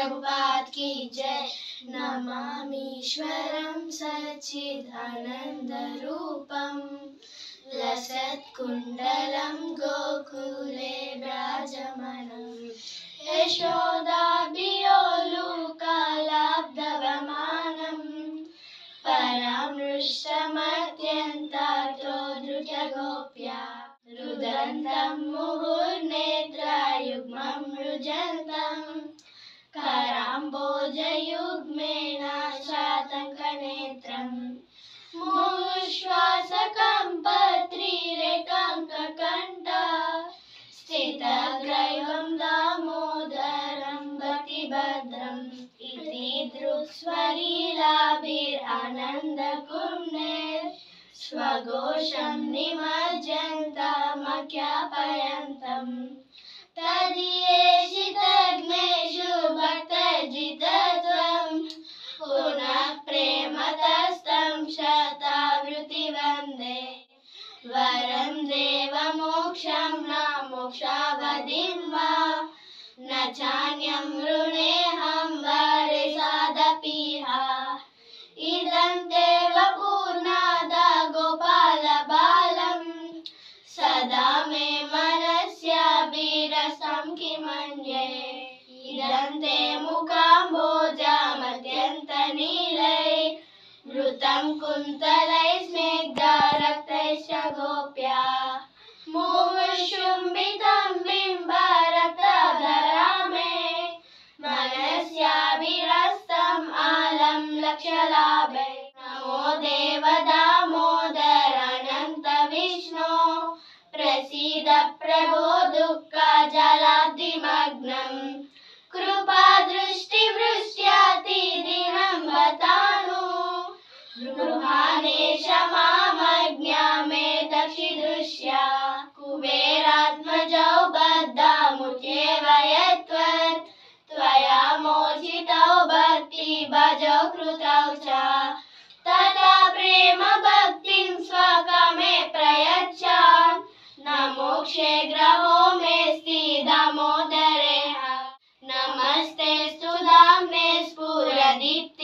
प्रभुपाद की जय। नमामीश्वरं सच्चिदानन्दरूपं लसत्कुण्डलं गोकुले विराजमानं यशोदाभियोलुकालाब्धवमानं परामृष्टमत्यन्तातो धृतगोप्या रुदन्तं मुहुर्नेत्रयुग्मं रुजन्तं कराम्बोजयुग्मेन शातकनेत्रम् मुहुश्वासकम्पत्रिरेकाङ्ककण्ठ स्थितग्रैवं दामोदरं गतिभद्रम् इति दृक्स्वलीलाभिरानन्दकुम्भे स्वघोषं निमज्जन्तमख्यापयन्तम् तदीयेषितघ्नेषु भक्तजितत्वं पुनः प्रेमतस्तं शतावृत्ति वरं देवमोक्षं न मोक्षावधिं वा न चान्यं वृणेऽहं वरे सादपीह इदं देव पूर्णादा गोपालबालं सदा मे मनस्याभिरसं किमन्ये इदं ते मुकाम्भोजामत्यन्तनीलै वृतं कुन्तलै स्निग्धरक्तैश्च गोप्या मुहुर्शुम्भितं बिम्बरक्तधरा मे मनस्याभिरस्तम् आलं लक्ष्यलाभे नमो देव दामोदर अनन्त विष्णो प्रसीद प्रभो दुःखजलाब्धिमग्नं कृपादृष्टिवृष्ट्यातिदिनं बतानु गृहाणेश मामज्ञा मे दक्षिदृश्या कुबेरात्मजौ बद्धामुत्येव यत्त्वत् त्वया मोचितौ भक्तिभजौ कृतौ च तथा प्रेम भक्तिं स्वकामे प्रयच्छ न मोक्षे ग्रहो मेऽस्ति दामोदरे नमस्ते स्तु धाम्ने स्फुरदीप्ति